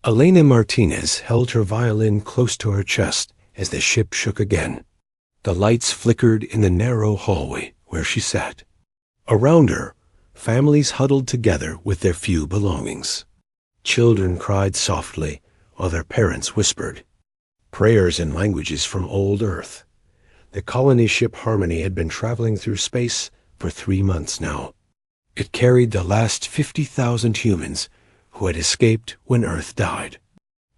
Elena Martinez held her violin close to her chest as the ship shook again. The lights flickered in the narrow hallway where she sat. Around her, families huddled together with their few belongings. Children cried softly while their parents whispered. Prayers in languages from old Earth. The colony ship Harmony had been traveling through space for 3 months now. It carried the last 50,000 humans who had escaped when Earth died.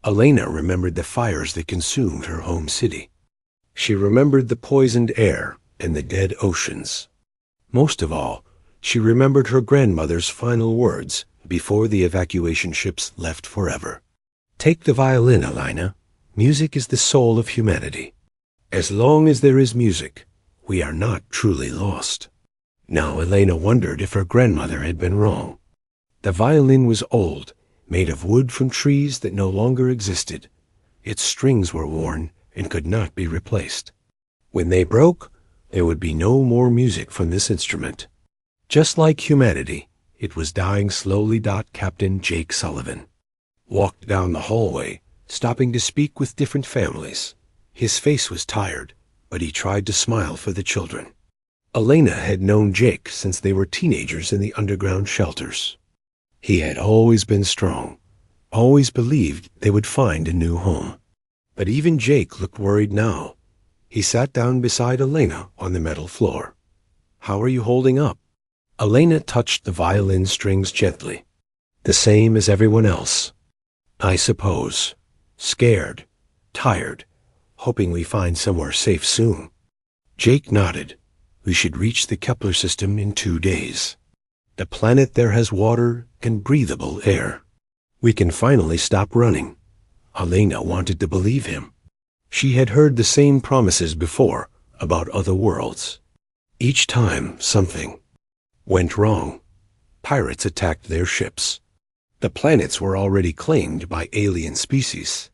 Elena remembered the fires that consumed her home city. She remembered the poisoned air and the dead oceans. Most of all, she remembered her grandmother's final words before the evacuation ships left forever. Take the violin, Elena. Music is the soul of humanity. As long as there is music, we are not truly lost. Now Elena wondered if her grandmother had been wrong. The violin was old, made of wood from trees that no longer existed. Its strings were worn and could not be replaced. When they broke, there would be no more music from this instrument. Just like humanity, it was dying slowly. Captain Jake Sullivan walked down the hallway, stopping to speak with different families. His face was tired, but he tried to smile for the children. Elena had known Jake since they were teenagers in the underground shelters. He had always been strong, always believed they would find a new home. But even Jake looked worried now. He sat down beside Elena on the metal floor. "How are you holding up?" Elena touched the violin strings gently. "The same as everyone else, I suppose. Scared, tired, hoping we find somewhere safe soon." Jake nodded. "We should reach the Kepler system in 2 days. The planet there has water and breathable air. We can finally stop running." Elena wanted to believe him. She had heard the same promises before about other worlds. Each time something went wrong. Pirates attacked their ships. The planets were already claimed by alien species,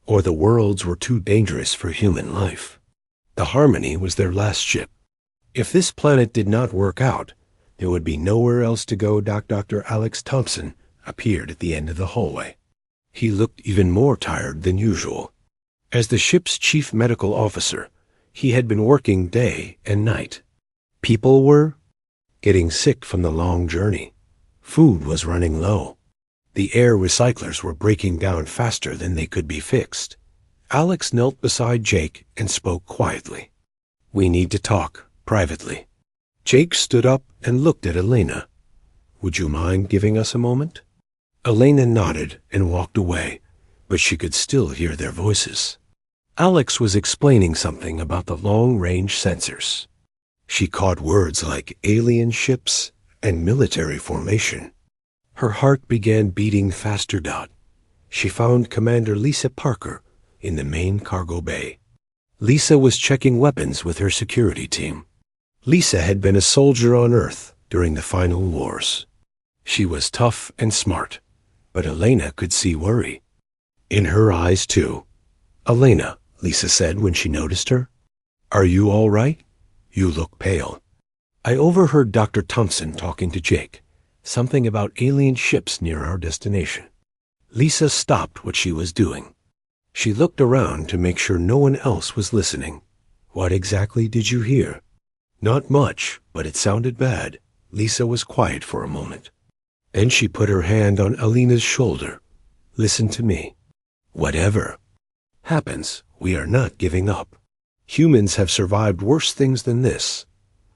or the worlds were too dangerous for human life. The Harmony was their last ship. If this planet did not work out, there would be nowhere else to go. Dr. Alex Thompson appeared at the end of the hallway. He looked even more tired than usual. As the ship's chief medical officer, he had been working day and night. People were getting sick from the long journey. Food was running low. The air recyclers were breaking down faster than they could be fixed. Alex knelt beside Jake and spoke quietly. "We need to talk privately." Jake stood up and looked at Elena. "Would you mind giving us a moment?" Elena nodded and walked away, but she could still hear their voices. Alex was explaining something about the long-range sensors. She caught words like alien ships and military formation. Her heart began beating faster. She found Commander Lisa Parker in the main cargo bay. Lisa was checking weapons with her security team. Lisa had been a soldier on Earth during the final wars. She was tough and smart, but Elena could see worry in her eyes too. "Elena," Lisa said when she noticed her, "are you all right? You look pale." "I overheard Dr. Thompson talking to Jake. Something about alien ships near our destination." Lisa stopped what she was doing. She looked around to make sure no one else was listening. "What exactly did you hear?" "Not much, but it sounded bad." Lisa was quiet for a moment. Then she put her hand on Elena's shoulder. "Listen to me. Whatever happens, we are not giving up. Humans have survived worse things than this.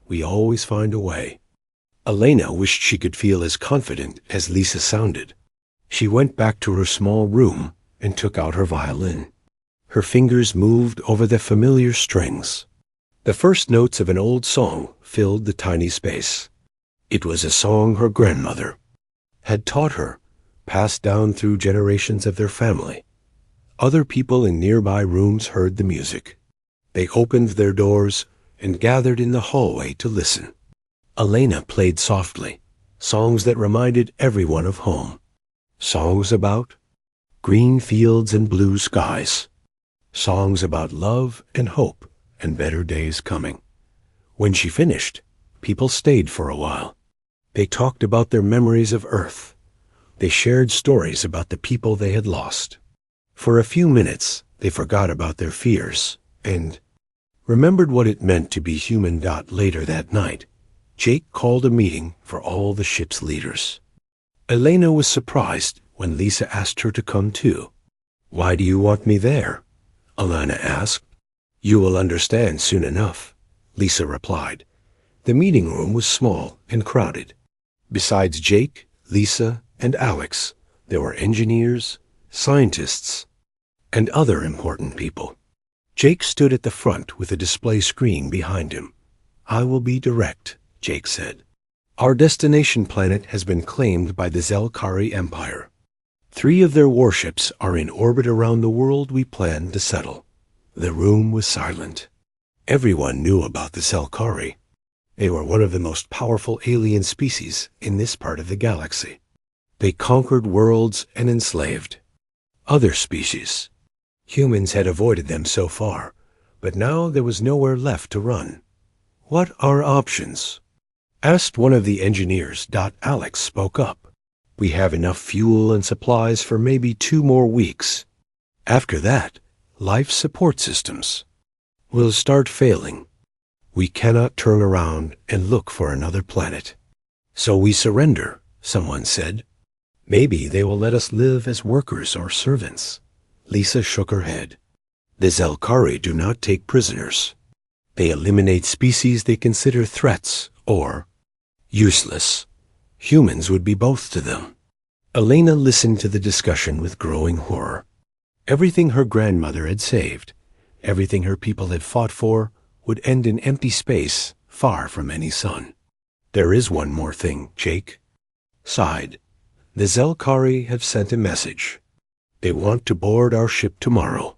We always find a way." Elena wished she could feel as confident as Lisa sounded. She went back to her small room and took out her violin. Her fingers moved over the familiar strings. The first notes of an old song filled the tiny space. It was a song her grandmother had taught her, passed down through generations of their family. Other people in nearby rooms heard the music. They opened their doors and gathered in the hallway to listen. Elena played softly, songs that reminded everyone of home. Songs about green fields and blue skies. Songs about love and hope and better days coming. When she finished, people stayed for a while. They talked about their memories of Earth, They shared stories about the people they had lost. For a few minutes, they forgot about their fears and remembered what it meant to be human. Later that night, Jake called a meeting for all the ship's leaders. Elena was surprised when Lisa asked her to come too. "Why do you want me there?" Elena asked. "You will understand soon enough," Lisa replied. The meeting room was small and crowded. Besides Jake, Lisa, and Alex, there were engineers, scientists, and other important people. Jake stood at the front with a display screen behind him. "I will be direct," Jake said. "Our destination planet has been claimed by the Zelkari Empire. 3 of their warships are in orbit around the world we plan to settle." The room was silent. Everyone knew about the Zelkari. They were one of the most powerful alien species in this part of the galaxy. They conquered worlds and enslaved other species. Humans had avoided them so far, but now there was nowhere left to run. "What are options?" asked one of the engineers. Alex spoke up. "We have enough fuel and supplies for maybe 2 more weeks. After that, life support systems will start failing. We cannot turn around and look for another planet." "So we surrender," someone said. "Maybe they will let us live as workers or servants." Lisa shook her head. "The Zelkari do not take prisoners. They eliminate species they consider threats or useless. Humans would be both to them." Elena listened to the discussion with growing horror. Everything her grandmother had saved, everything her people had fought for, would end in empty space far from any sun. "There is one more thing," Jake sighed. "The Zelkari have sent a message. They want to board our ship tomorrow.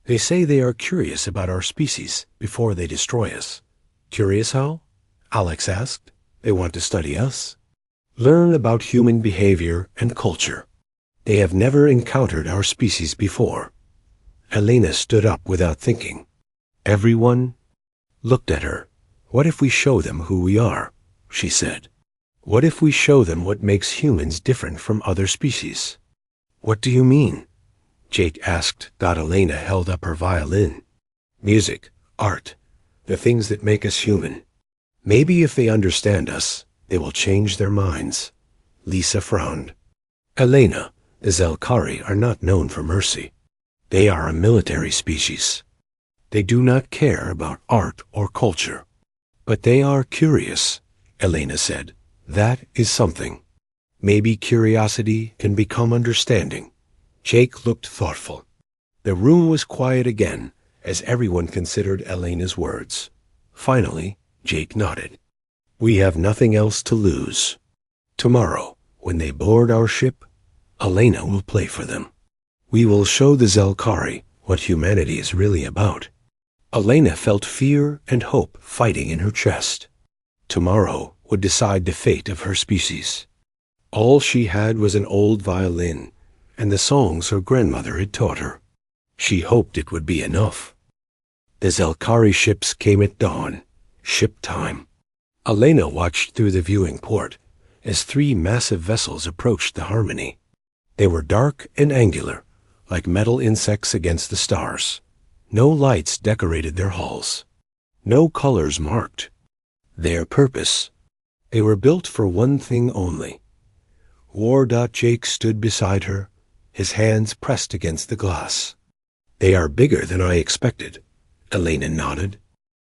They say they are curious about our species before they destroy us." "Curious how?" Alex asked. "They want to study us, learn about human behavior and culture. They have never encountered our species before." Elena stood up without thinking. Everyone looked at her. "What if we show them who we are?" she said. "What if we show them what makes humans different from other species?" "What do you mean?" Jake asked. Elena held up her violin. "Music, art, the things that make us human. Maybe if they understand us, they will change their minds." Lisa frowned. "Elena, the Zelkari are not known for mercy. They are a military species. They do not care about art or culture. But they are curious," Elena said. "That is something. Maybe curiosity can become understanding." Jake looked thoughtful. The room was quiet again as everyone considered Elena's words. Finally, Jake nodded. "We have nothing else to lose. Tomorrow, when they board our ship, Elena will play for them. We will show the Zelkari what humanity is really about." Elena felt fear and hope fighting in her chest. Tomorrow would decide the fate of her species. All she had was an old violin and the songs her grandmother had taught her. She hoped it would be enough. The Zelkari ships came at dawn, ship time. Elena watched through the viewing port as 3 massive vessels approached the Harmony. They were dark and angular, like metal insects against the stars. No lights decorated their hulls. No colors marked their purpose. They were built for one thing only. War. Jake stood beside her, his hands pressed against the glass. "They are bigger than I expected," Elena nodded.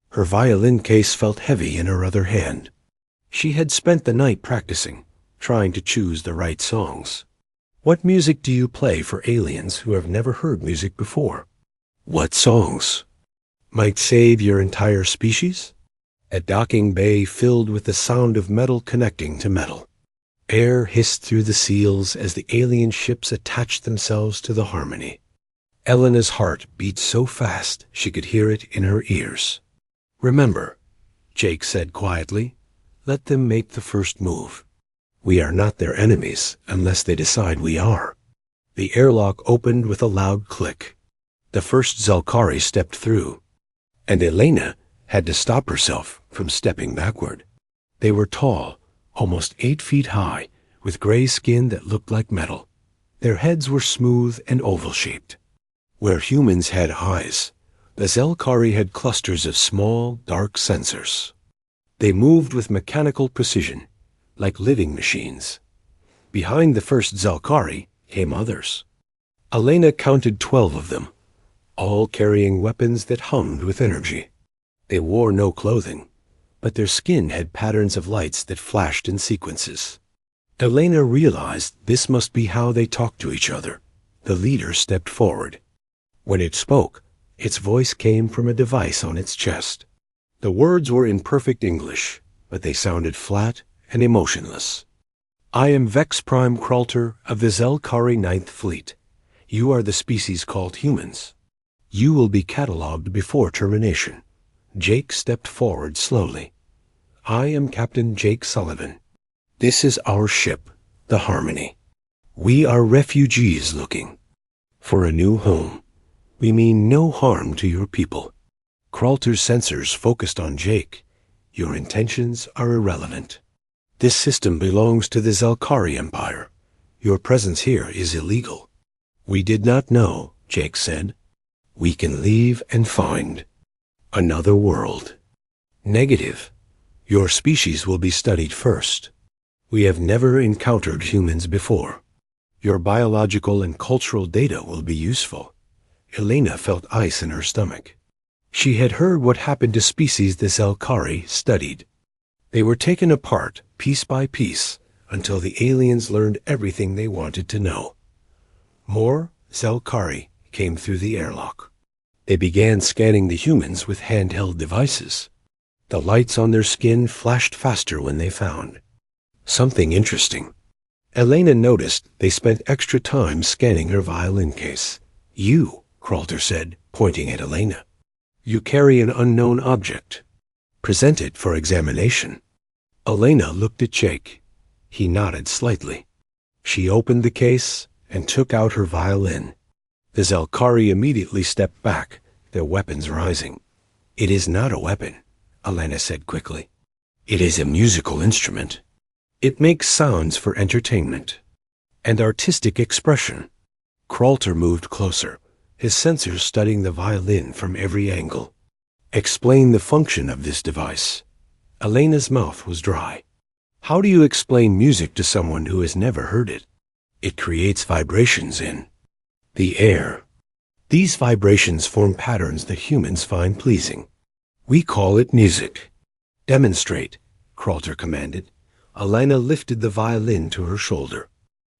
Her violin case felt heavy in her other hand. She had spent the night practicing, trying to choose the right songs. "What music do you play for aliens who have never heard music before?" "What songs might save your entire species?" A docking bay filled with the sound of metal connecting to metal. Air hissed through the seals as the alien ships attached themselves to the Harmony. Elena's heart beat so fast she could hear it in her ears. "Remember," Jake said quietly, "let them make the first move. We are not their enemies unless they decide we are." The airlock opened with a loud click. The first Zelkari stepped through, and Elena had to stop herself from stepping backward. They were tall, almost 8 feet high, with gray skin that looked like metal. Their heads were smooth and oval-shaped. Where humans had eyes, the Zelkari had clusters of small, dark sensors. They moved with mechanical precision, like living machines. Behind the first Zelkari came others. Elena counted 12 of them, all carrying weapons that hummed with energy. They wore no clothing, but their skin had patterns of lights that flashed in sequences. Elena realized this must be how they talked to each other. The leader stepped forward. When it spoke, its voice came from a device on its chest. The words were in perfect English, but they sounded flat and emotionless. I am Vex Prime Kralter of the Zelkari Ninth Fleet. You are the species called humans. You will be catalogued before termination. Jake stepped forward slowly. I am Captain Jake Sullivan. This is our ship, the Harmony. We are refugees looking for a new home. We mean no harm to your people. Kralter's sensors focused on Jake. Your intentions are irrelevant. This system belongs to the Zelkari Empire. Your presence here is illegal. We did not know, Jake said. We can leave and find another world. Negative. Your species will be studied first. We have never encountered humans before. Your biological and cultural data will be useful. Elena felt ice in her stomach. She had heard what happened to species the Zelkari studied. They were taken apart, piece by piece, until the aliens learned everything they wanted to know. More Zelkari came through the airlock. They began scanning the humans with handheld devices. The lights on their skin flashed faster when they found something interesting. Elena noticed they spent extra time scanning her violin case. You, Kralter said, pointing at Elena. You carry an unknown object. Present it for examination. Elena looked at Jake. He nodded slightly. She opened the case and took out her violin. The Zelkari immediately stepped back, their weapons rising. It is not a weapon, Elena said quickly. It is a musical instrument. It makes sounds for entertainment and artistic expression. Kralter moved closer, his sensors studying the violin from every angle. Explain the function of this device. Elena's mouth was dry. How do you explain music to someone who has never heard it? It creates vibrations in the air. These vibrations form patterns that humans find pleasing. We call it music. Demonstrate, Kralter commanded. Elena lifted the violin to her shoulder.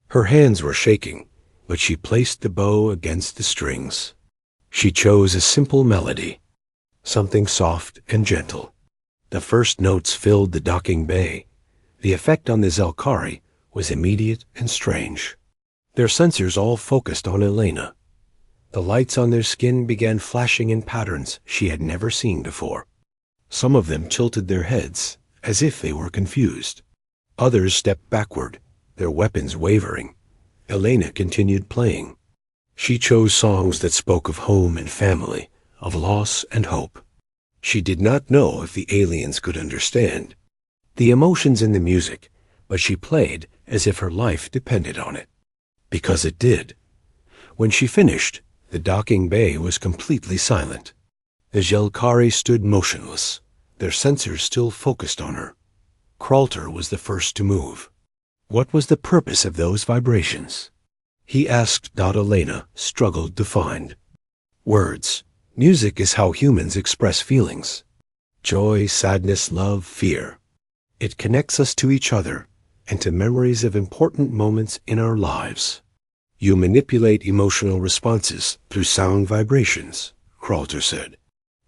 Her hands were shaking, but she placed the bow against the strings. She chose a simple melody, something soft and gentle. The first notes filled the docking bay. The effect on the Zelkari was immediate and strange. Their sensors all focused on Elena. The lights on their skin began flashing in patterns she had never seen before. Some of them tilted their heads, as if they were confused. Others stepped backward, their weapons wavering. Elena continued playing. She chose songs that spoke of home and family, of loss and hope. She did not know if the aliens could understand the emotions in the music, but she played as if her life depended on it. Because it did. When she finished, the docking bay was completely silent. The Zelkari stood motionless, their sensors still focused on her. Kralter was the first to move. What was the purpose of those vibrations? He asked. Elena struggled to find words. Music is how humans express feelings. Joy, sadness, love, fear. It connects us to each other and to memories of important moments in our lives. You manipulate emotional responses through sound vibrations, Kralter said.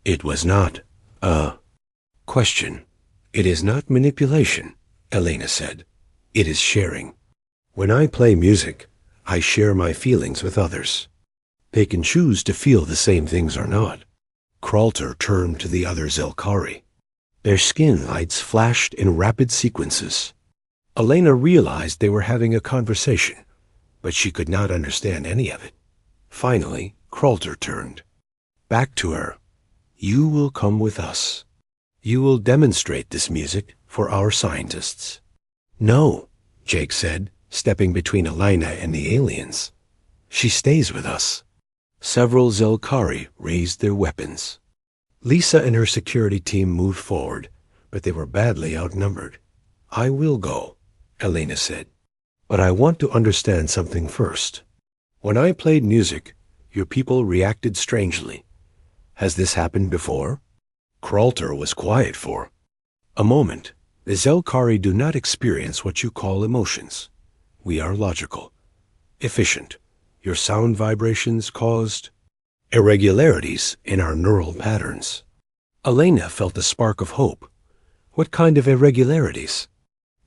It was not a question. It is not manipulation, Elena said. It is sharing. When I play music, I share my feelings with others. They can choose to feel the same things or not. Kralter turned to the other Zelkari. Their skin lights flashed in rapid sequences. Elena realized they were having a conversation, but she could not understand any of it. Finally, Kralter turned. Back to her. You will come with us. You will demonstrate this music for our scientists. No, Jake said, stepping between Elena and the aliens. "She stays with us." Several Zelkari raised their weapons. Lisa and her security team moved forward, but they were badly outnumbered. "I will go," Elena said. "But I want to understand something first. When I played music, your people reacted strangely. Has this happened before?" Kralter was quiet for a moment. "The Zelkari do not experience what you call emotions. We are logical, efficient. Your sound vibrations caused irregularities in our neural patterns." Elena felt a spark of hope. "What kind of irregularities?"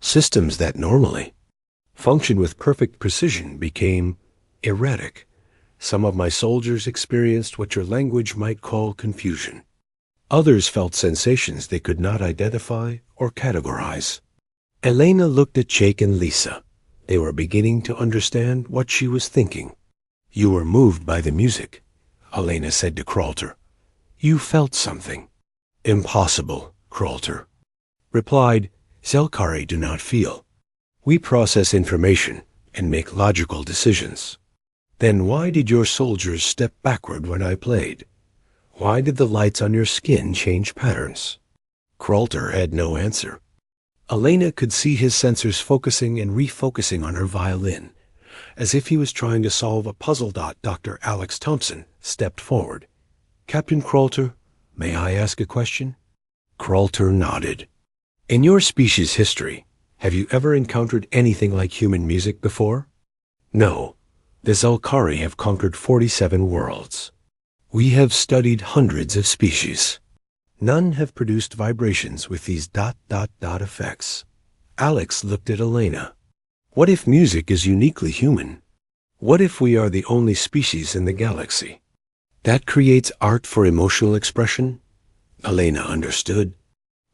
"Systems that normally function with perfect precision became erratic. Some of my soldiers experienced what your language might call confusion. Others felt sensations they could not identify or categorize." Elena looked at Jake and Lisa. They were beginning to understand what she was thinking. "You were moved by the music," Elena said to Kralter. "You felt something." "Impossible," Kralter replied. "Zelkari do not feel. We process information and make logical decisions." "Then why did your soldiers step backward when I played? Why did the lights on your skin change patterns?" Kralter had no answer. Elena could see his sensors focusing and refocusing on her violin, as if he was trying to solve a puzzle. Dr. Alex Thompson stepped forward. "Captain Kralter, may I ask a question?" Kralter nodded. "In your species' history, have you ever encountered anything like human music before?" "No. The Zelkari have conquered 47 worlds. We have studied hundreds of species. None have produced vibrations with these ... effects." Alex looked at Elena. "What if music is uniquely human? What if we are the only species in the galaxy? That creates art for emotional expression?" Elena understood.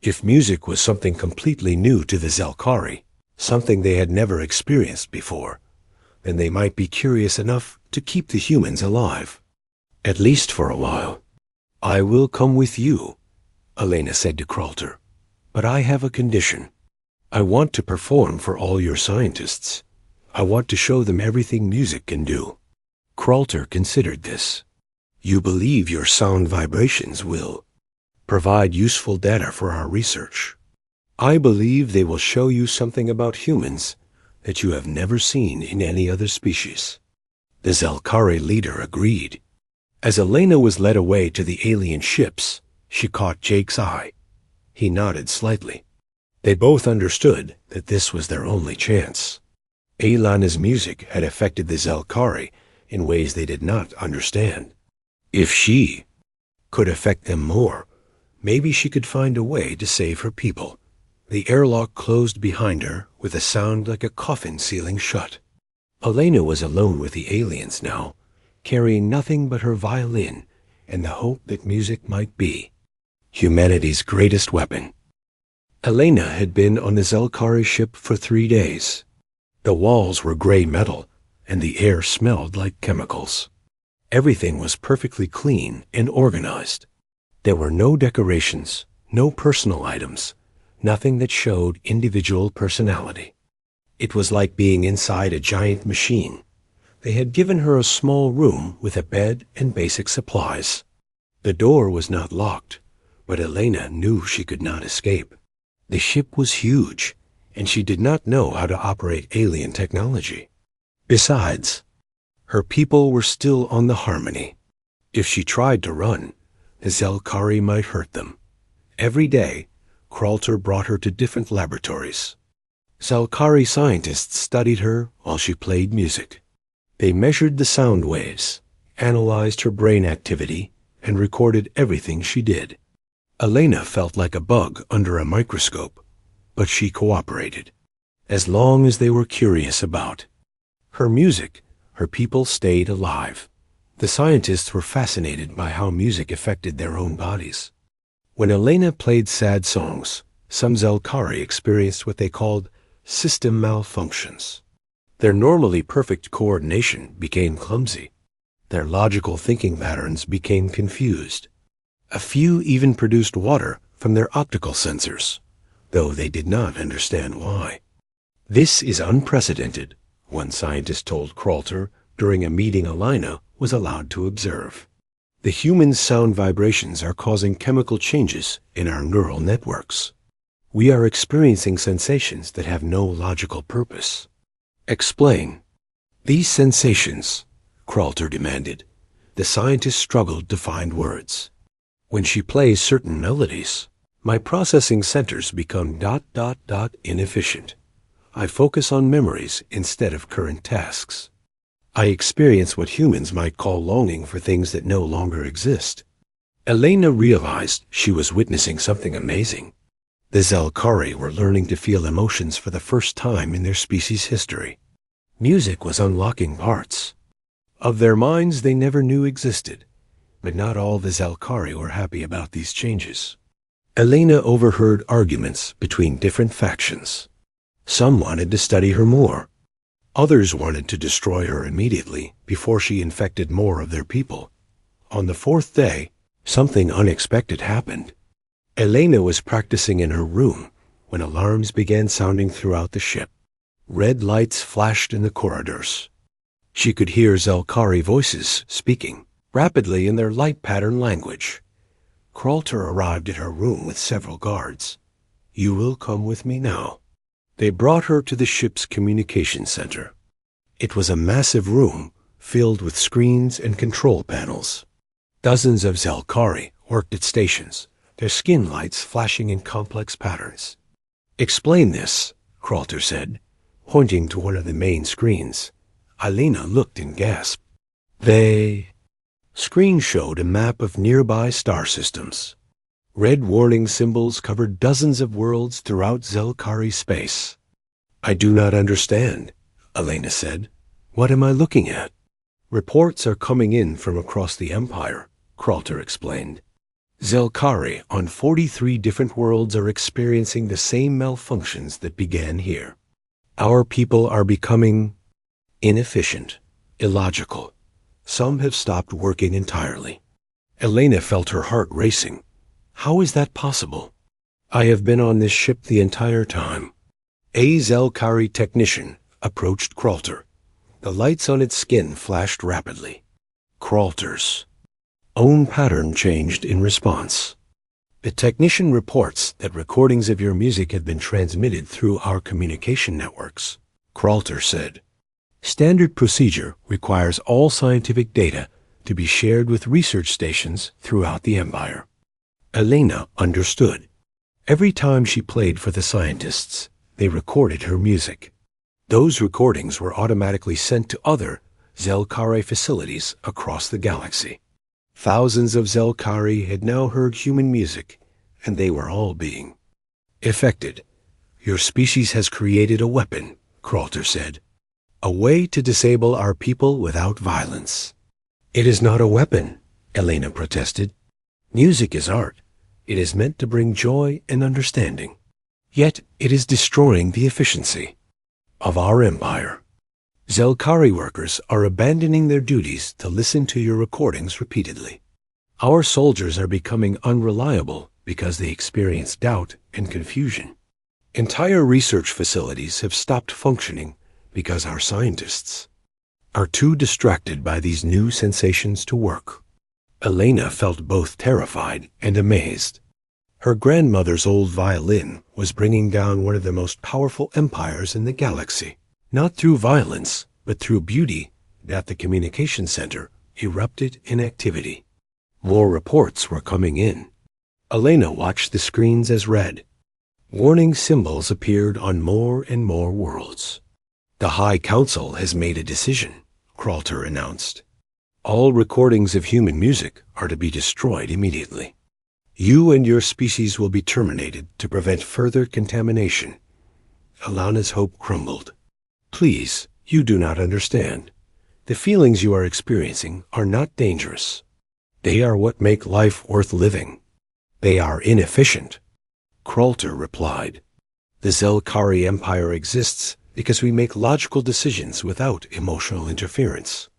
If music was something completely new to the Zelkari, something they had never experienced before, then they might be curious enough to keep the humans alive. At least for a while. "I will come with you," Elena said to Kralter. "But I have a condition. I want to perform for all your scientists. I want to show them everything music can do." Kralter considered this. "You believe your sound vibrations will provide useful data for our research. I believe they will show you something about humans that you have never seen in any other species." The Zelkari leader agreed. As Elena was led away to the alien ships, she caught Jake's eye. He nodded slightly. They both understood that this was their only chance. Elena's music had affected the Zelkari in ways they did not understand. If she could affect them more, maybe she could find a way to save her people. The airlock closed behind her with a sound like a coffin sealing shut. Elena was alone with the aliens now, carrying nothing but her violin and the hope that music might be humanity's greatest weapon. Elena had been on the Zelkari ship for 3 days. The walls were gray metal, and the air smelled like chemicals. Everything was perfectly clean and organized. There were no decorations, no personal items, nothing that showed individual personality. It was like being inside a giant machine. They had given her a small room with a bed and basic supplies. The door was not locked, but Elena knew she could not escape. The ship was huge, and she did not know how to operate alien technology. Besides, her people were still on the Harmony. If she tried to run, the Zelkari might hurt them. Every day, Kralter brought her to different laboratories. Zelkari scientists studied her while she played music. They measured the sound waves, analyzed her brain activity, and recorded everything she did. Elena felt like a bug under a microscope, but she cooperated, as long as they were curious about her music. Her people stayed alive. The scientists were fascinated by how music affected their own bodies. When Elena played sad songs, some Zelkari experienced what they called system malfunctions. Their normally perfect coordination became clumsy. Their logical thinking patterns became confused. A few even produced water from their optical sensors, though they did not understand why. This is unprecedented, one scientist told Kralter during a meeting Elena was allowed to observe. The human sound vibrations are causing chemical changes in our neural networks. We are experiencing sensations that have no logical purpose. Explain. These sensations, Kralter demanded. The scientist struggled to find words. When she plays certain melodies, my processing centers become ... inefficient. I focus on memories instead of current tasks. I experience what humans might call longing for things that no longer exist. Elena realized she was witnessing something amazing. The Zelkari were learning to feel emotions for the first time in their species' history. Music was unlocking parts of their minds they never knew existed, but not all the Zelkari were happy about these changes. Elena overheard arguments between different factions. Some wanted to study her more. Others wanted to destroy her immediately before she infected more of their people. On the fourth day, something unexpected happened. Elena was practicing in her room when alarms began sounding throughout the ship. Red lights flashed in the corridors. She could hear Zelkari voices speaking rapidly in their light pattern language. Kralter arrived at her room with several guards. "You will come with me now." They brought her to the ship's communication center. It was a massive room filled with screens and control panels. Dozens of Zelkari worked at stations, their skin lights flashing in complex patterns. "Explain this," Kralter said, pointing to one of the main screens. Elena looked and gasped. The screen showed a map of nearby star systems. Red warning symbols covered dozens of worlds throughout Zelkari space. "I do not understand," Elena said. "What am I looking at?" "Reports are coming in from across the Empire," Kralter explained. "Zelkari on 43 different worlds are experiencing the same malfunctions that began here. Our people are becoming inefficient, illogical. Some have stopped working entirely." Elena felt her heart racing. How is that possible? "I have been on this ship the entire time." A Zelkari technician approached Kralter. The lights on its skin flashed rapidly. Kralter's own pattern changed in response. "The technician reports that recordings of your music have been transmitted through our communication networks," Kralter said. "Standard procedure requires all scientific data to be shared with research stations throughout the Empire." Elena understood. Every time she played for the scientists, they recorded her music. Those recordings were automatically sent to other Zelkari facilities across the galaxy. Thousands of Zelkari had now heard human music, and they were all being affected. "Your species has created a weapon," Kralter said. "A way to disable our people without violence." "It is not a weapon," Elena protested. "Music is art. It is meant to bring joy and understanding. Yet it is destroying the efficiency of our empire. Zelkari workers are abandoning their duties to listen to your recordings repeatedly. Our soldiers are becoming unreliable because they experience doubt and confusion. Entire research facilities have stopped functioning because our scientists are too distracted by these new sensations to work." Elena felt both terrified and amazed. Her grandmother's old violin was bringing down one of the most powerful empires in the galaxy, not through violence, but through beauty. At the communication center erupted in activity. More reports were coming in. Elena watched the screens as read. Warning symbols appeared on more and more worlds. "The High Council has made a decision," Kralter announced. "All recordings of human music are to be destroyed immediately. You and your species will be terminated to prevent further contamination." Alana's hope crumbled. "Please, you do not understand. The feelings you are experiencing are not dangerous. They are what make life worth living. They are inefficient." Kralter replied, "The Zelkari Empire exists because we make logical decisions without emotional interference.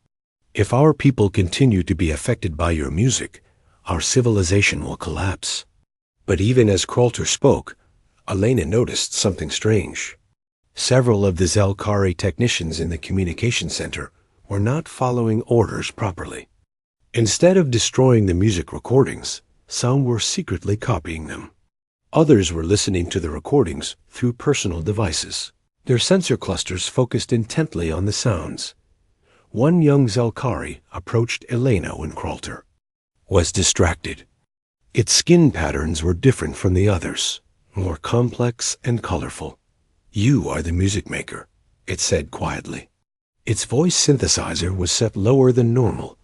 If our people continue to be affected by your music, our civilization will collapse." But even as Kralter spoke, Elena noticed something strange. Several of the Zelkari technicians in the communication center were not following orders properly. Instead of destroying the music recordings, some were secretly copying them. Others were listening to the recordings through personal devices. Their sensor clusters focused intently on the sounds. One young Zelkari approached Elena when Kralter was distracted. Its skin patterns were different from the others, more complex and colorful. "You are the music maker," it said quietly. Its voice synthesizer was set lower than normal,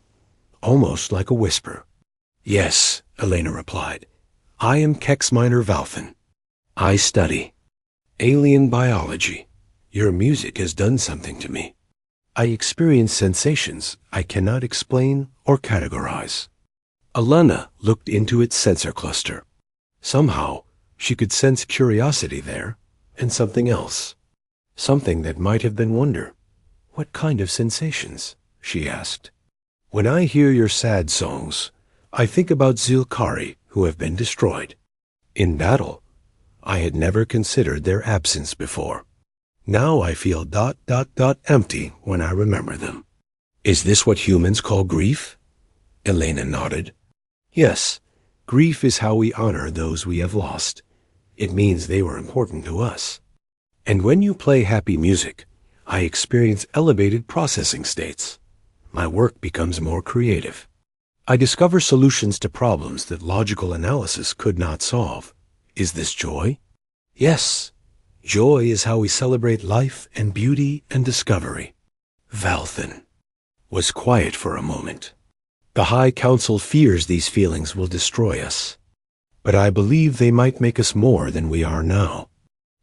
almost like a whisper. "Yes," Elena replied. "I am Kexminer Valfin. I study alien biology. Your music has done something to me. I experience sensations I cannot explain or categorize." Elena looked into its sensor cluster. Somehow, she could sense curiosity there, and something else. Something that might have been wonder. "What kind of sensations?" she asked. "When I hear your sad songs, I think about Zelkari who have been destroyed. In battle, I had never considered their absence before. Now I feel ... empty when I remember them." "Is this what humans call grief?" Elena nodded. "Yes, grief is how we honor those we have lost. It means they were important to us. And when you play happy music, I experience elevated processing states. My work becomes more creative. I discover solutions to problems that logical analysis could not solve. Is this joy? Yes. Joy is how we celebrate life and beauty and discovery." Valthin was quiet for a moment. "The High Council fears these feelings will destroy us, but I believe they might make us more than we are now."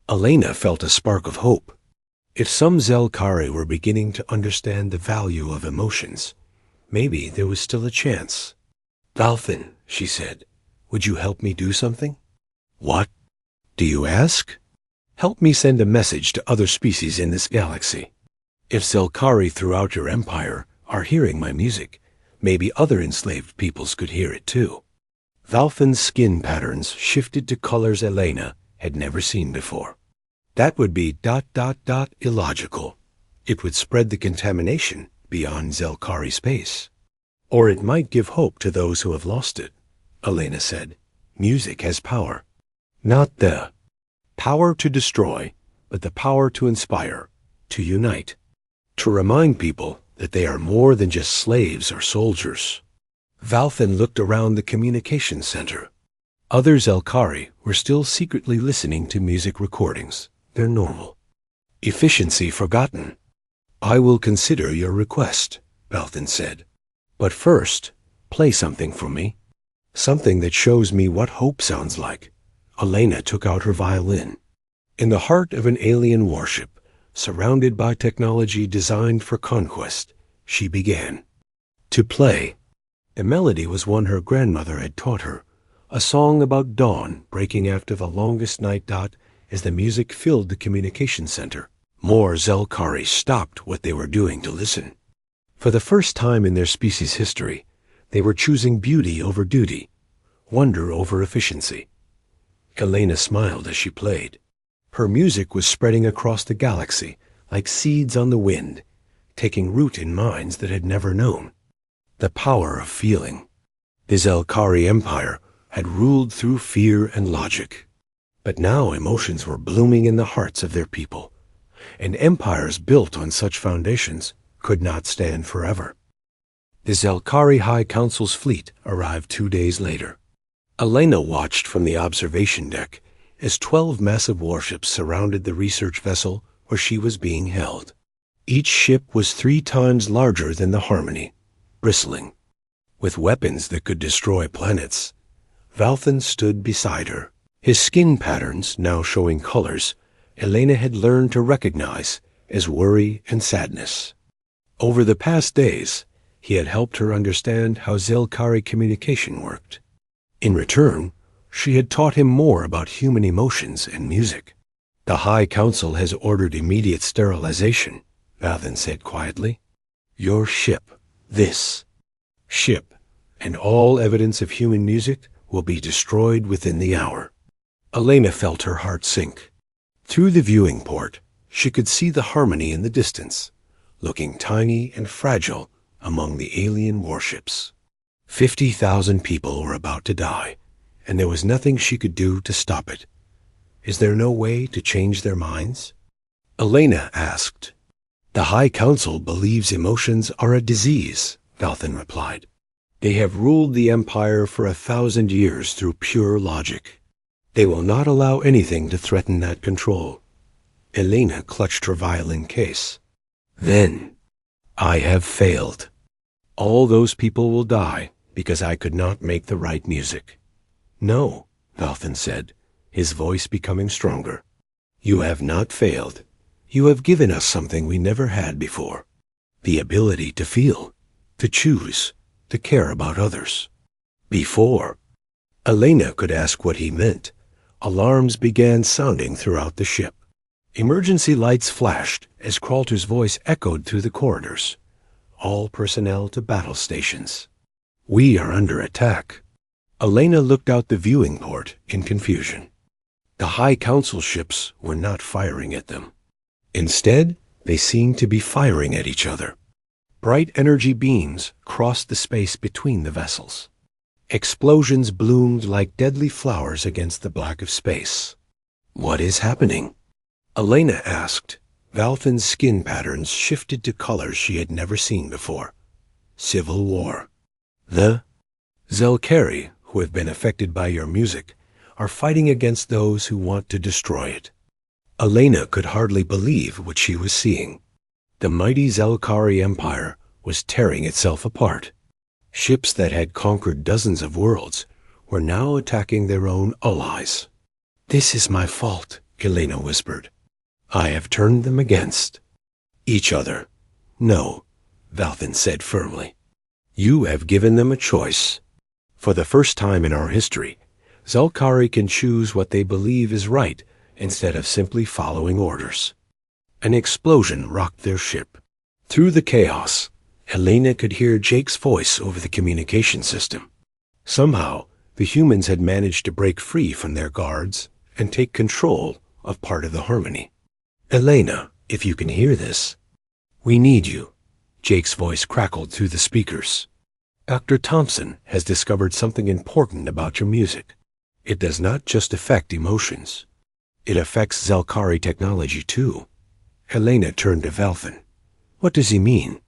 Elena felt a spark of hope. If some Zelkari were beginning to understand the value of emotions, maybe there was still a chance. "Valthin," she said, "would you help me do something?" "What? Do you ask?" "Help me send a message to other species in this galaxy. If Zelkari throughout your empire are hearing my music, maybe other enslaved peoples could hear it too." Valfin's skin patterns shifted to colors Elena had never seen before. That would be ... illogical. It would spread the contamination beyond Zelkari space. Or it might give hope to those who have lost it, Elena said. Music has power. Not the power to destroy, but the power to inspire, to unite, to remind people that they are more than just slaves or soldiers. Valfin looked around the communication center. Other Zelkari were still secretly listening to music recordings. They're normal. Efficiency forgotten. "I will consider your request," Valfin said. "But first, play something for me. Something that shows me what hope sounds like." Elena took out her violin. In the heart of an alien warship, surrounded by technology designed for conquest, she began to play. The melody was one her grandmother had taught her, a song about dawn breaking after the longest night. As the music filled the communication center, more Zelkari stopped what they were doing to listen. For the first time in their species' history, they were choosing beauty over duty, wonder over efficiency. Elena smiled as she played. Her music was spreading across the galaxy like seeds on the wind, taking root in minds that had never known. The power of feeling. The Zelkari Empire had ruled through fear and logic. But now emotions were blooming in the hearts of their people, and empires built on such foundations could not stand forever. The Zelkari High Council's fleet arrived 2 days later. Elena watched from the observation deck as 12 massive warships surrounded the research vessel where she was being held. Each ship was 3 times larger than the Harmony, bristling with weapons that could destroy planets. Valfin stood beside her. His skin patterns, now showing colors, Elena had learned to recognize as worry and sadness. Over the past days, he had helped her understand how Zelkari communication worked. In return, she had taught him more about human emotions and music. "The High Council has ordered immediate sterilization," Valfin said quietly. "Your ship, this ship, and all evidence of human music will be destroyed within the hour." Elena felt her heart sink. Through the viewing port, She could see the harmony in the distance, looking tiny and fragile among the alien warships. 50,000 people were about to die, and there was nothing she could do to stop it. Is there no way to change their minds? Elena asked. The High Council believes emotions are a disease, Valthin replied. They have ruled the Empire for 1,000 years through pure logic. They will not allow anything to threaten that control. Elena clutched her violin case. Then, I have failed. All those people will die because I could not make the right music. No, Valthin said, his voice becoming stronger. You have not failed. You have given us something we never had before. The ability to feel, to choose, to care about others. Before, Elena could ask what he meant. Alarms began sounding throughout the ship. Emergency lights flashed as Kralter's voice echoed through the corridors. All personnel to battle stations. We are under attack. Elena looked out the viewing port in confusion. The High Council ships were not firing at them. Instead, they seemed to be firing at each other. Bright energy beams crossed the space between the vessels. Explosions bloomed like deadly flowers against the black of space. What is happening? Elena asked. Valthin's skin patterns shifted to colors she had never seen before. Civil war. The Zelkari, who have been affected by your music, are fighting against those who want to destroy it. Elena could hardly believe what she was seeing. The mighty Zelkari Empire was tearing itself apart. Ships that had conquered dozens of worlds were now attacking their own allies. This is my fault, Elena whispered. I have turned them against each other. No, Valthin said firmly. You have given them a choice. For the first time in our history, Zelkari can choose what they believe is right instead of simply following orders. An explosion rocked their ship. Through the chaos, Elena could hear Jake's voice over the communication system. Somehow, the humans had managed to break free from their guards and take control of part of the harmony. Elena, if you can hear this, we need you. Jake's voice crackled through the speakers. Dr. Thompson has discovered something important about your music. It does not just affect emotions. It affects Zelkari technology too. Elena turned to Valthin. What does he mean?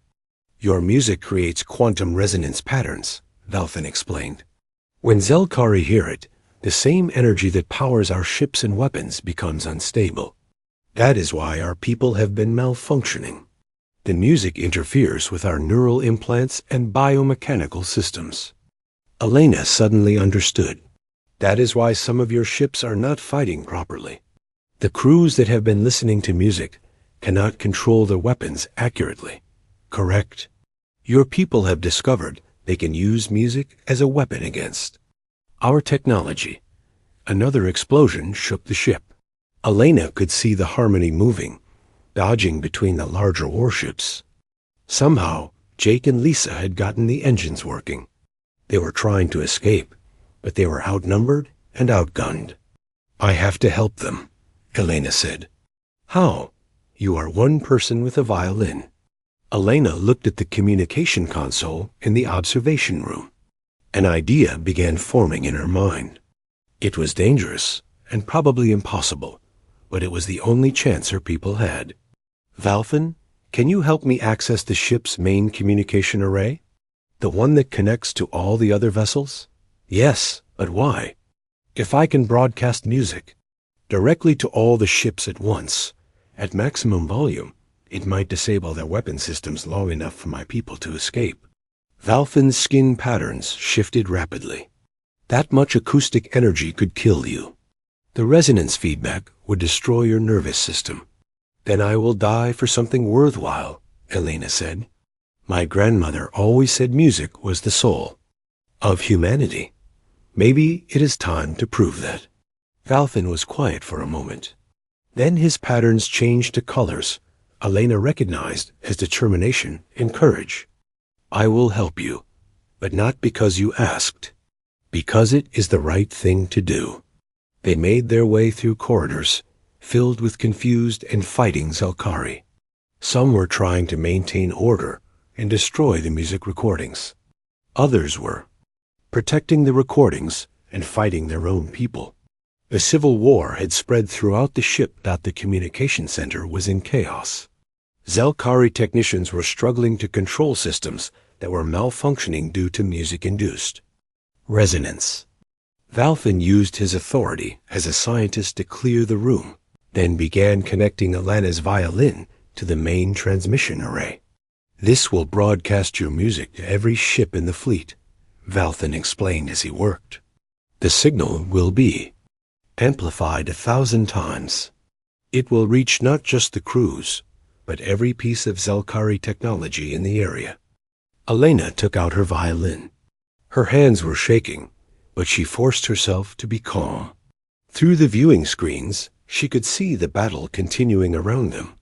Your music creates quantum resonance patterns, Valthin explained. When Zelkari hear it, the same energy that powers our ships and weapons becomes unstable. That is why our people have been malfunctioning. The music interferes with our neural implants and biomechanical systems. Elena suddenly understood. That is why some of your ships are not fighting properly. The crews that have been listening to music cannot control their weapons accurately. Correct? Your people have discovered they can use music as a weapon against our technology. Another explosion shook the ship. Elena could see the harmony moving, dodging between the larger warships. Somehow, Jake and Lisa had gotten the engines working. They were trying to escape, but they were outnumbered and outgunned. I have to help them, Elena said. How? You are one person with a violin. Elena looked at the communication console in the observation room. An idea began forming in her mind. It was dangerous and probably impossible, but it was the only chance her people had. Valthin, can you help me access the ship's main communication array? The one that connects to all the other vessels? Yes, but why? If I can broadcast music directly to all the ships at once, at maximum volume, it might disable their weapon systems long enough for my people to escape. Valthin's skin patterns shifted rapidly. That much acoustic energy could kill you. The resonance feedback would destroy your nervous system. Then I will die for something worthwhile, Elena said. My grandmother always said music was the soul of humanity. Maybe it is time to prove that. Valthin was quiet for a moment. Then his patterns changed to colors Elena recognized as determination and courage. I will help you, but not because you asked, because it is the right thing to do. They made their way through corridors, filled with confused and fighting Zelkari. Some were trying to maintain order and destroy the music recordings. Others were protecting the recordings and fighting their own people. A civil war had spread throughout the ship. The communication center was in chaos. Zelkari technicians were struggling to control systems that were malfunctioning due to music-induced resonance. Violin used his authority as a scientist to clear the room, then began connecting Elena's violin to the main transmission array. "This will broadcast your music to every ship in the fleet," Violin explained as he worked. "The signal will be amplified 1,000 times. It will reach not just the crews, but every piece of Zelkari technology in the area." Elena took out her violin. Her hands were shaking, but she forced herself to be calm. Through the viewing screens, she could see the battle continuing around them.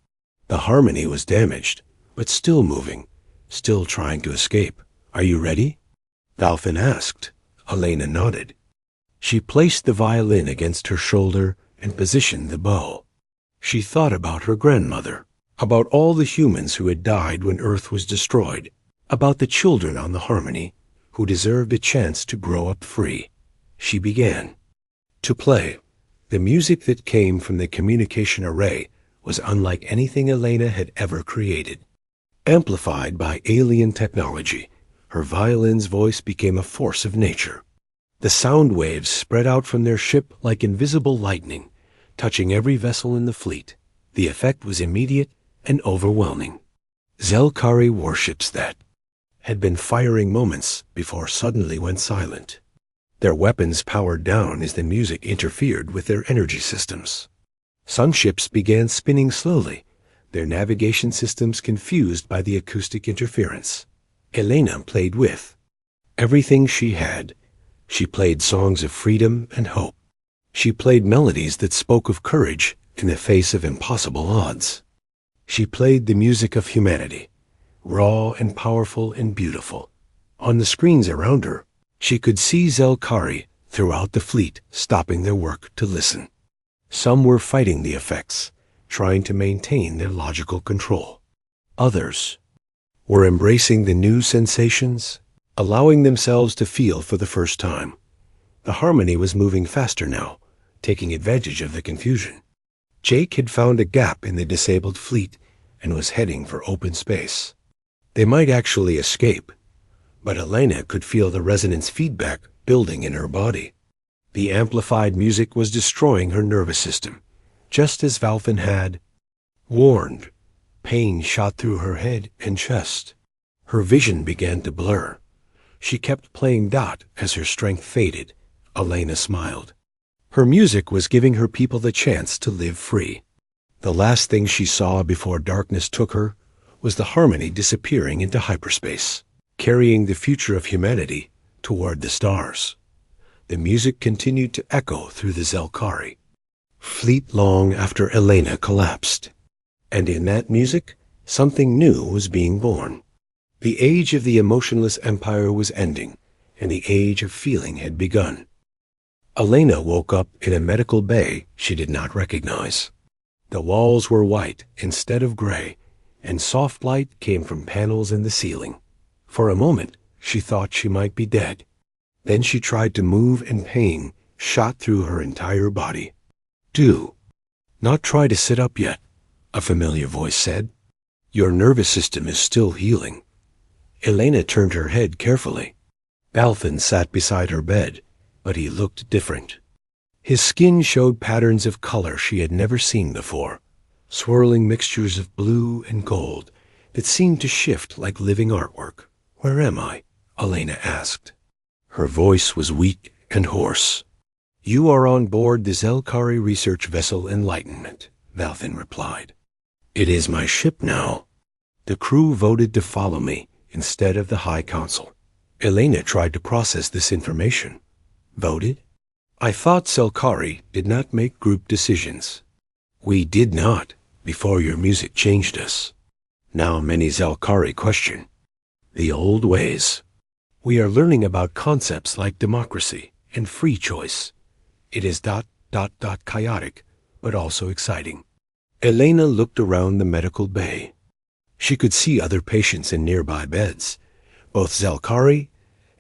The harmony was damaged, but still moving, still trying to escape. "Are you ready?" Violin asked. Elena nodded. She placed the violin against her shoulder and positioned the bow. She thought about her grandmother, about all the humans who had died when Earth was destroyed, about the children on the Harmony who deserved a chance to grow up free. She began to play. The music that came from the communication array was unlike anything Elena had ever created. Amplified by alien technology, her violin's voice became a force of nature. The sound waves spread out from their ship like invisible lightning, touching every vessel in the fleet. The effect was immediate and overwhelming. Zelkari warships that had been firing moments before suddenly went silent. Their weapons powered down as the music interfered with their energy systems. Some ships began spinning slowly, their navigation systems confused by the acoustic interference. Elena played with everything she had. She played songs of freedom and hope. She played melodies that spoke of courage in the face of impossible odds. She played the music of humanity, raw and powerful and beautiful. On the screens around her, she could see Zelkari throughout the fleet stopping their work to listen. Some were fighting the effects, trying to maintain their logical control. Others were embracing the new sensations, allowing themselves to feel for the first time. The Harmony was moving faster now, taking advantage of the confusion. Jake had found a gap in the disabled fleet and was heading for open space. They might actually escape, but Elena could feel the resonance feedback building in her body. The amplified music was destroying her nervous system, just as Violin had warned. Pain shot through her head and chest. Her vision began to blur. She kept playing Dot as her strength faded. Elena smiled. Her music was giving her people the chance to live free. The last thing she saw before darkness took her was the Harmony disappearing into hyperspace, carrying the future of humanity toward the stars. The music continued to echo through the Zelkari, fleet long after Elena collapsed. And in that music, something new was being born. The age of the emotionless empire was ending, and the age of feeling had begun. Elena woke up in a medical bay she did not recognize. The walls were white instead of gray, and soft light came from panels in the ceiling. For a moment, she thought she might be dead. Then she tried to move, and pain shot through her entire body. "Do not try to sit up yet," a familiar voice said. "Your nervous system is still healing." Elena turned her head carefully. Violin sat beside her bed, but he looked different. His skin showed patterns of color she had never seen before, swirling mixtures of blue and gold that seemed to shift like living artwork. "Where am I?" Elena asked. Her voice was weak and hoarse. "You are on board the Zelkari research vessel Enlightenment," Violin replied. "It is my ship now. The crew voted to follow me instead of the High Council." Elena tried to process this information. "Voted? I thought Zelkari did not make group decisions." "We did not, before your music changed us. Now many Zelkari question the old ways. We are learning about concepts like democracy and free choice. It is chaotic, but also exciting. Elena looked around the medical bay. She could see other patients in nearby beds, both Zelkari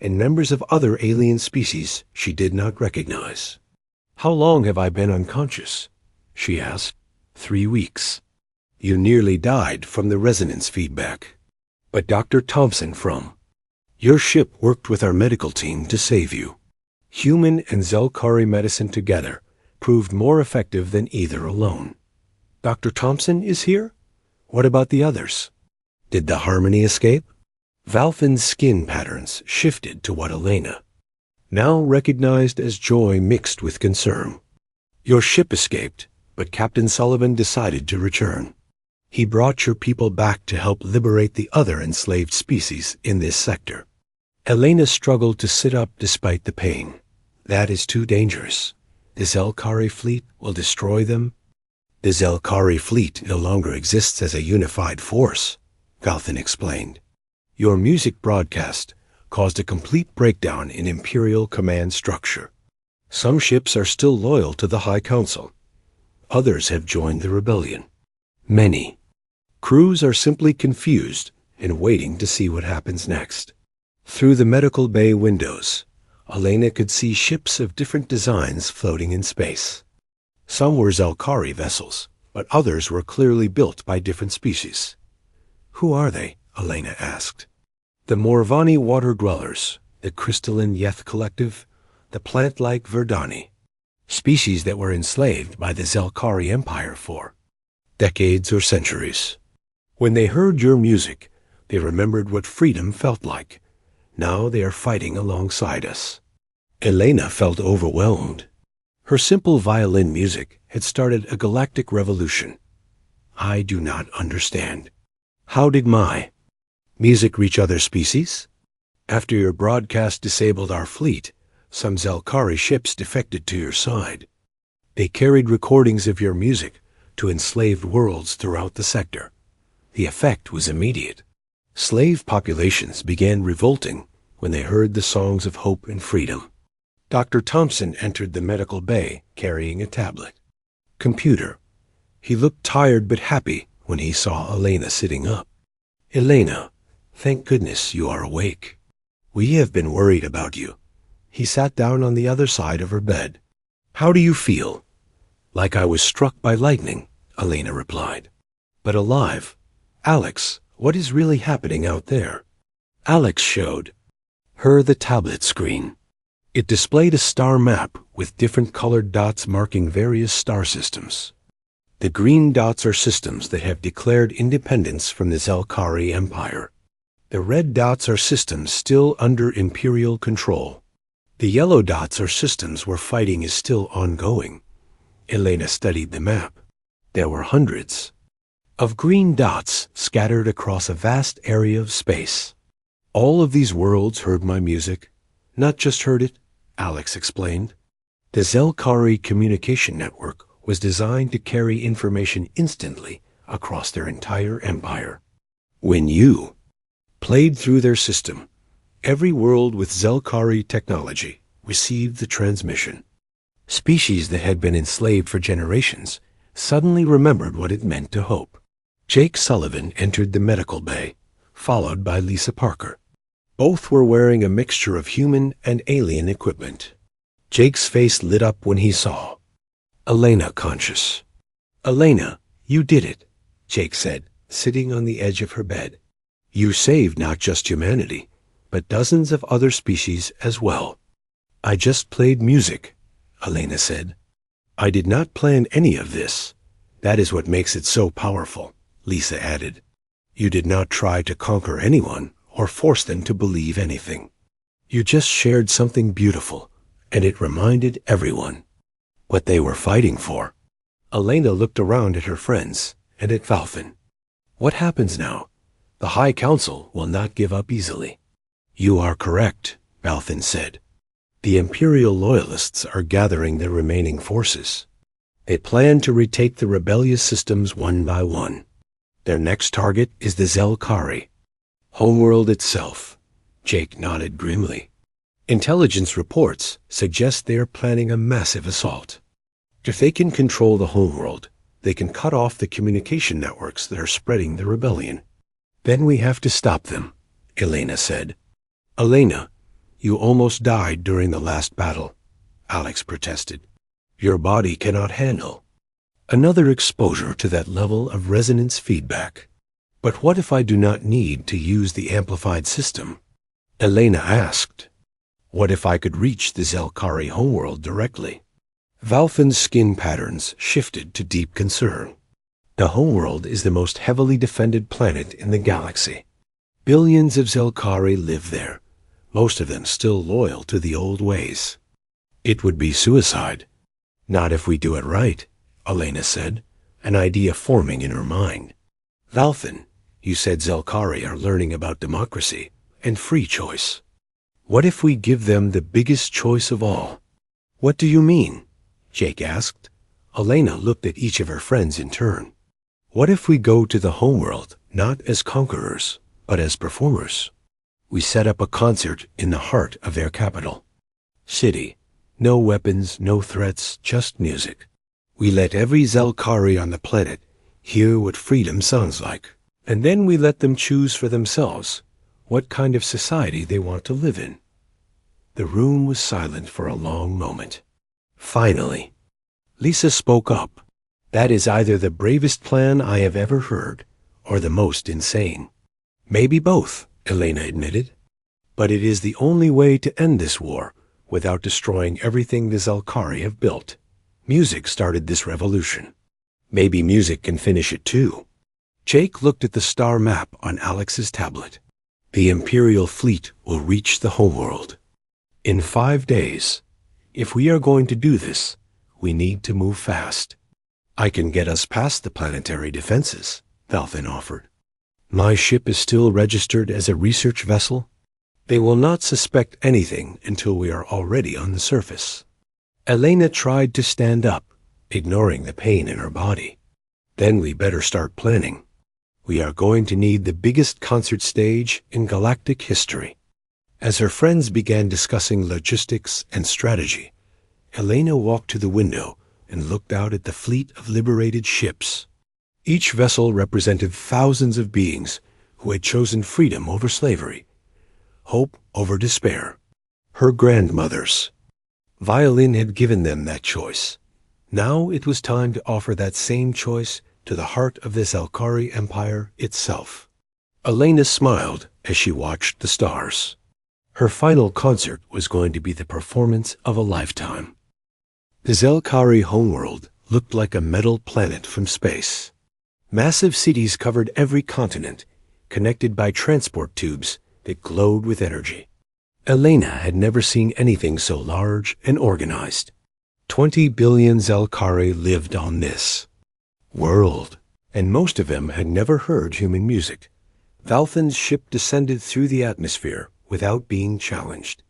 and members of other alien species she did not recognize. "How long have I been unconscious?" she asked. 3 weeks. "You nearly died from the resonance feedback. But Dr. Thompson from your ship worked with our medical team to save you. Human and Zelkari medicine together proved more effective than either alone." "Dr. Thompson is here? What about the others? Did the Harmony escape?" Valfin's skin patterns shifted to what Elena now recognized as joy mixed with concern. "Your ship escaped, but Captain Sullivan decided to return. He brought your people back to help liberate the other enslaved species in this sector." Elena struggled to sit up despite the pain. "That is too dangerous. The Zelkari fleet will destroy them." "The Zelkari fleet no longer exists as a unified force," Valfin explained. "Your music broadcast caused a complete breakdown in Imperial command structure. Some ships are still loyal to the High Council. Others have joined the rebellion. Many crews are simply confused and waiting to see what happens next." Through the medical bay windows, Elena could see ships of different designs floating in space. Some were Zelkari vessels, but others were clearly built by different species. "Who are they?" Elena asked. "The Morvani water-dwellers, the crystalline Yeth collective, the plant-like Verdani, species that were enslaved by the Zelkari Empire for decades or centuries. When they heard your music, they remembered what freedom felt like. Now they are fighting alongside us." Elena felt overwhelmed. Her simple violin music had started a galactic revolution. "I do not understand. How did my music reach other species? After your broadcast disabled our fleet, some Zelkari ships defected to your side. They carried recordings of your music to enslaved worlds throughout the sector. The effect was immediate. Slave populations began revolting when they heard the songs of hope and freedom." Dr. Thompson entered the medical bay carrying a tablet. "Computer." He looked tired but happy when he saw Elena sitting up. "Elena, thank goodness you are awake. We have been worried about you." He sat down on the other side of her bed. "How do you feel?" "Like I was struck by lightning," Elena replied. "But alive. Alex, what is really happening out there?" Alex showed her the tablet screen. It displayed a star map with different colored dots marking various star systems. The green dots are systems that have declared independence from the Zelkari Empire. The red dots are systems still under Imperial control. The yellow dots are systems where fighting is still ongoing. Elena studied the map. There were hundreds of green dots scattered across a vast area of space. "All of these worlds heard my music. Not just heard it," Alex explained. "The Zelkari communication network was designed to carry information instantly across their entire empire. When you played through their system, every world with Zelkari technology received the transmission. Species that had been enslaved for generations suddenly remembered what it meant to hope." Jake Sullivan entered the medical bay, followed by Lisa Parker. Both were wearing a mixture of human and alien equipment. Jake's face lit up when he saw Elena conscious. "Elena, you did it," Jake said, sitting on the edge of her bed. "You saved not just humanity, but dozens of other species as well." "I just played music," Elena said. "I did not plan any of this. That is what makes it so powerful," Lisa added. "You did not try to conquer anyone or force them to believe anything. You just shared something beautiful, and it reminded everyone what they were fighting for." Elena looked around at her friends and at Valfin. "What happens now? The High Council will not give up easily." "You are correct," Valfin said. "The Imperial Loyalists are gathering their remaining forces. They plan to retake the rebellious systems one by one. Their next target is the Zelkari, homeworld itself." Jake nodded grimly. "Intelligence reports suggest they are planning a massive assault." If they can control the homeworld, they can cut off the communication networks that are spreading the rebellion. Then we have to stop them, Elena said. Elena, you almost died during the last battle, Alex protested. Your body cannot handle. Another exposure to that level of resonance feedback. But what if I do not need to use the amplified system? Elena asked. What if I could reach the Zelkari homeworld directly? Valfin's skin patterns shifted to deep concern. The homeworld is the most heavily defended planet in the galaxy. Billions of Zelkari live there, most of them still loyal to the old ways. It would be suicide. Not if we do it right, Elena said, an idea forming in her mind. Valfin, you said Zelkari are learning about democracy and free choice. What if we give them the biggest choice of all? What do you mean? Jake asked. Elena looked at each of her friends in turn. What if we go to the homeworld not as conquerors, but as performers? We set up a concert in the heart of their capital. City. No weapons, no threats, just music. We let every Zelkari on the planet hear what freedom sounds like. And then we let them choose for themselves what kind of society they want to live in. The room was silent for a long moment. Finally, Lisa spoke up. That is either the bravest plan I have ever heard, or the most insane. Maybe both, Elena admitted. But it is the only way to end this war without destroying everything the Zelkari have built. Music started this revolution. Maybe music can finish it too. Jake looked at the star map on Alex's tablet. The Imperial fleet will reach the homeworld in 5 days. If we are going to do this, we need to move fast. I can get us past the planetary defenses, Valfin offered. My ship is still registered as a research vessel. They will not suspect anything until we are already on the surface. Elena tried to stand up, ignoring the pain in her body. Then we better start planning. We are going to need the biggest concert stage in galactic history. As her friends began discussing logistics and strategy, Elena walked to the window and looked out at the fleet of liberated ships. Each vessel represented thousands of beings who had chosen freedom over slavery, hope over despair. Her grandmothers. Violin had given them that choice. Now it was time to offer that same choice to the heart of the Zelkari Empire itself. Elena smiled as she watched the stars. Her final concert was going to be the performance of a lifetime. The Zelkari homeworld looked like a metal planet from space. Massive cities covered every continent, connected by transport tubes that glowed with energy. Elena had never seen anything so large and organized. 20 billion Zelkari lived on this world, and most of them had never heard human music. Valfin's ship descended through the atmosphere without being challenged.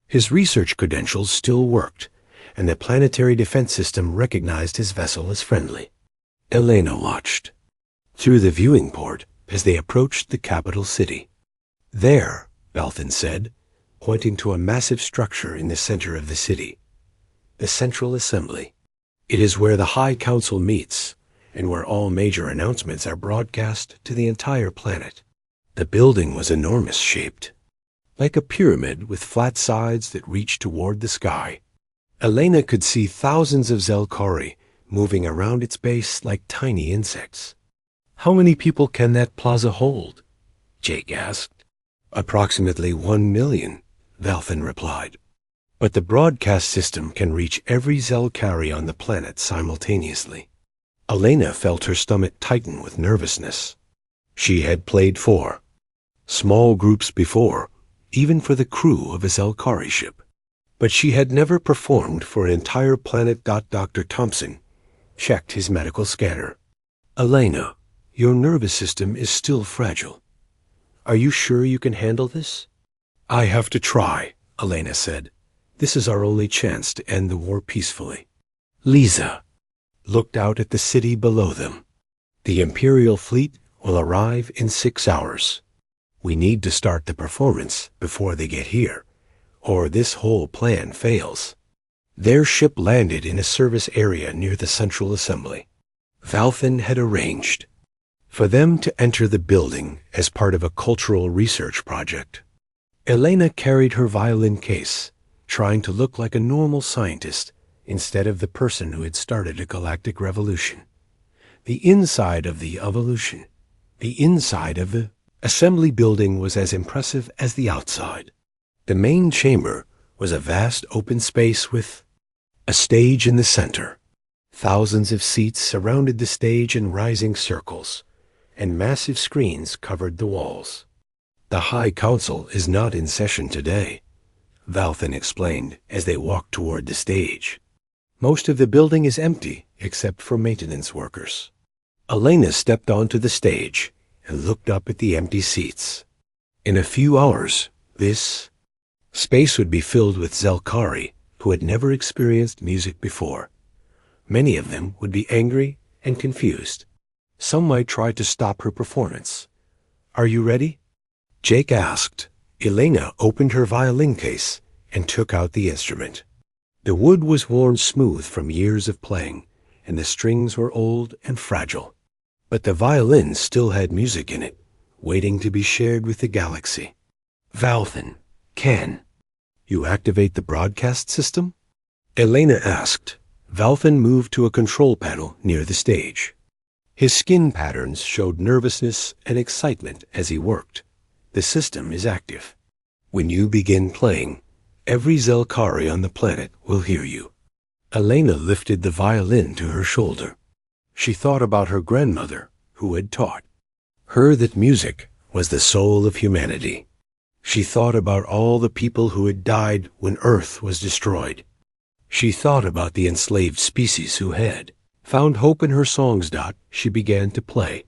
His research credentials still worked, and the planetary defense system recognized his vessel as friendly. Elena watched through the viewing port as they approached the capital city. There, Valfin said, pointing to a massive structure in the center of the city. The Central Assembly. It is where the High Council meets, and where all major announcements are broadcast to the entire planet. The building was enormous-shaped, like a pyramid with flat sides that reached toward the sky. Elena could see thousands of Zelkari moving around its base like tiny insects. How many people can that plaza hold? Jake asked. Approximately 1 million, Valfin replied. But the broadcast system can reach every Zelkari on the planet simultaneously. Elena felt her stomach tighten with nervousness. She had played for small groups before, even for the crew of a Zelkari ship. But she had never performed for an entire planet. Dr. Thompson checked his medical scanner. Elena, your nervous system is still fragile. Are you sure you can handle this? I have to try, Elena said. This is our only chance to end the war peacefully. Lisa looked out at the city below them. The Imperial fleet will arrive in 6 hours. We need to start the performance before they get here, or this whole plan fails. Their ship landed in a service area near the central assembly. Valfin had arranged for them to enter the building as part of a cultural research project. Elena carried her violin case, trying to look like a normal scientist instead of the person who had started a galactic revolution. The inside of the assembly building was as impressive as the outside. The main chamber was a vast open space with a stage in the center. Thousands of seats surrounded the stage in rising circles, and massive screens covered the walls. The High Council is not in session today, Valfin explained as they walked toward the stage. Most of the building is empty except for maintenance workers. Elena stepped onto the stage and looked up at the empty seats. In a few hours, this space would be filled with Zelkari who had never experienced music before. Many of them would be angry and confused. Some might try to stop her performance. "Are you ready?" Jake asked. Elena opened her violin case and took out the instrument. The wood was worn smooth from years of playing, and the strings were old and fragile. But the violin still had music in it, waiting to be shared with the galaxy. "Valfin, can you activate the broadcast system?" Elena asked. Valfin moved to a control panel near the stage. His skin patterns showed nervousness and excitement as he worked. "The system is active. When you begin playing, every Zelkari on the planet will hear you." Elena lifted the violin to her shoulder. She thought about her grandmother, who had taught her that music was the soul of humanity. She thought about all the people who had died when Earth was destroyed. She thought about the enslaved species who had found hope in her songs. She began to play.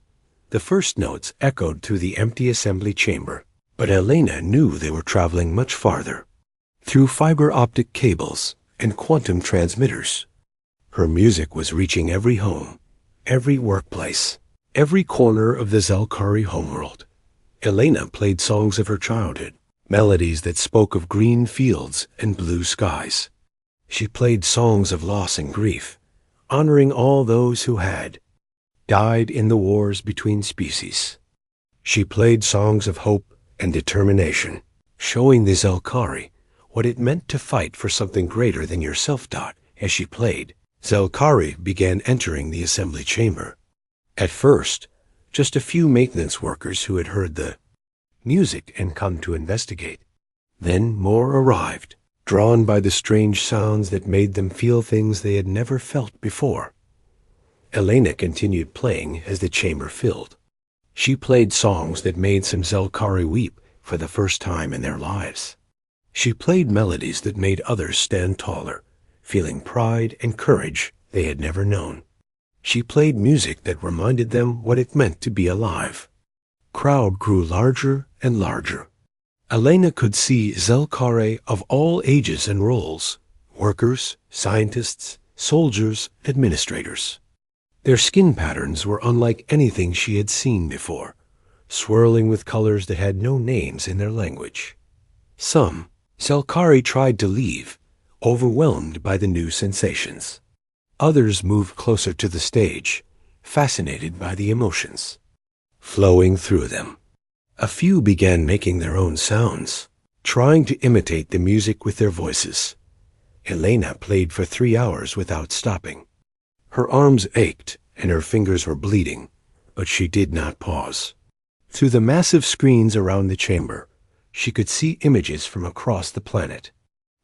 The first notes echoed through the empty assembly chamber, but Elena knew they were traveling much farther, through fiber optic cables and quantum transmitters. Her music was reaching every home, every workplace, every corner of the Zelkari homeworld. Elena played songs of her childhood, melodies that spoke of green fields and blue skies. She played songs of loss and grief, honoring all those who had died in the wars between species. She played songs of hope and determination, showing the Zelkari what it meant to fight for something greater than yourself. As she played, Zelkari began entering the assembly chamber. At first, just a few maintenance workers who had heard the music and come to investigate. Then more arrived, drawn by the strange sounds that made them feel things they had never felt before. Elena continued playing as the chamber filled. She played songs that made some Zelkari weep for the first time in their lives. She played melodies that made others stand taller, feeling pride and courage they had never known. She played music that reminded them what it meant to be alive. Crowd grew larger and larger. Elena could see Zelkari of all ages and roles: workers, scientists, soldiers, administrators. Their skin patterns were unlike anything she had seen before, swirling with colors that had no names in their language. Some Zelkari tried to leave, overwhelmed by the new sensations. Others moved closer to the stage, fascinated by the emotions flowing through them. A few began making their own sounds, trying to imitate the music with their voices. Elena played for 3 hours without stopping. Her arms ached and her fingers were bleeding, but she did not pause. Through the massive screens around the chamber, she could see images from across the planet.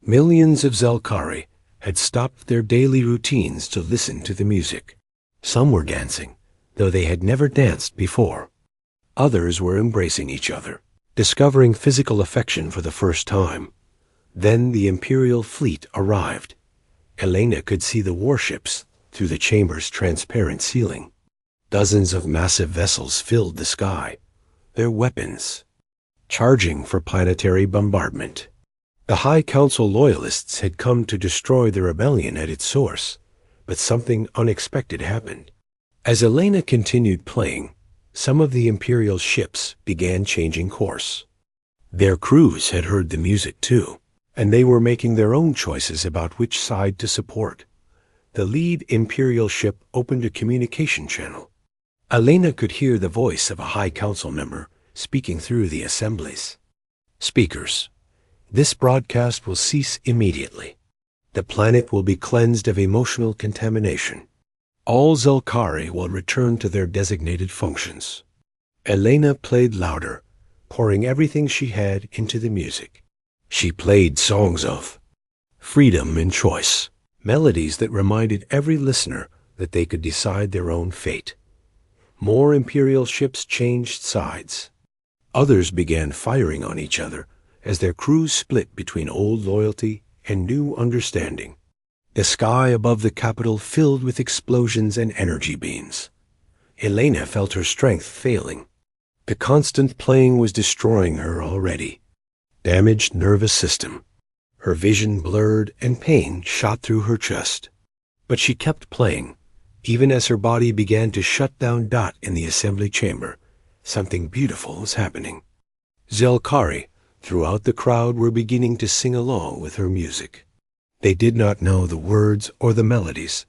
Millions of Zelkari had stopped their daily routines to listen to the music. Some were dancing, though they had never danced before. Others were embracing each other, discovering physical affection for the first time. Then the Imperial fleet arrived. Elena could see the warships through the chamber's transparent ceiling. Dozens of massive vessels filled the sky, their weapons charging for planetary bombardment. The High Council loyalists had come to destroy the rebellion at its source, but something unexpected happened. As Elena continued playing, some of the Imperial ships began changing course. Their crews had heard the music too. and they were making their own choices about which side to support. The lead Imperial ship opened a communication channel. Elena could hear the voice of a High Council member speaking through the assemblies. Speakers, this broadcast will cease immediately. The planet will be cleansed of emotional contamination. All Zelkari will return to their designated functions. Elena played louder, pouring everything she had into the music. She played songs of freedom and choice, melodies that reminded every listener that they could decide their own fate. More Imperial ships changed sides. Others began firing on each other as their crews split between old loyalty and new understanding. The sky above the capital filled with explosions and energy beams. Elena felt her strength failing. The constant playing was destroying her already. Damaged nervous system. Her vision blurred and pain shot through her chest. But she kept playing. Even as her body began to shut down in the assembly chamber, something beautiful was happening. Zelkari, throughout the crowd, were beginning to sing along with her music. They did not know the words or the melodies,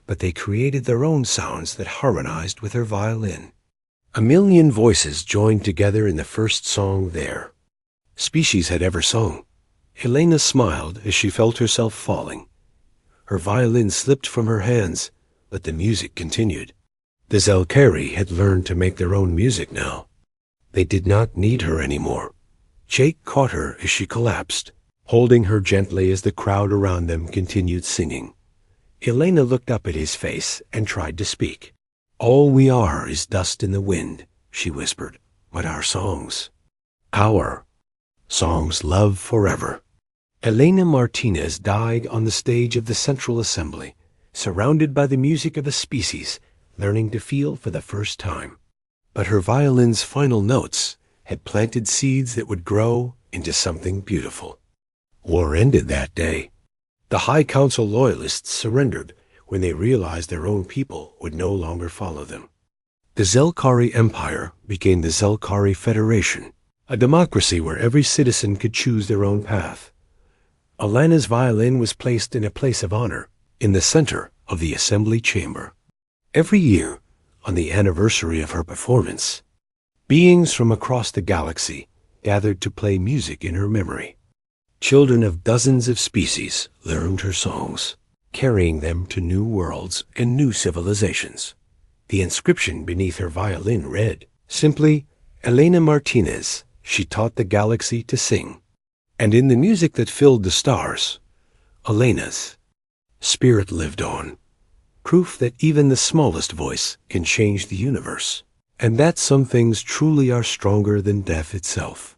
but they created their own sounds that harmonized with her violin. 1,000,000 voices joined together in the first song their species had ever sung. Elena smiled as she felt herself falling. Her violin slipped from her hands, but the music continued. The Zelkari had learned to make their own music now. They did not need her anymore. Jake caught her as she collapsed, holding her gently as the crowd around them continued singing. Elena looked up at his face and tried to speak. "All we are is dust in the wind," she whispered, "but our songs, our songs love forever." Elena Martinez died on the stage of the Central Assembly, surrounded by the music of a species, learning to feel for the first time. But her violin's final notes had planted seeds that would grow into something beautiful. War ended that day. The High Council loyalists surrendered when they realized their own people would no longer follow them. The Zelkari Empire became the Zelkari Federation, a democracy where every citizen could choose their own path. Elena's violin was placed in a place of honor in the center of the assembly chamber. Every year, on the anniversary of her performance, beings from across the galaxy gathered to play music in her memory. Children of dozens of species learned her songs, carrying them to new worlds and new civilizations. The inscription beneath her violin read, simply, "Elena Martinez, she taught the galaxy to sing." And in the music that filled the stars, Elena's spirit lived on, proof that even the smallest voice can change the universe, and that some things truly are stronger than death itself.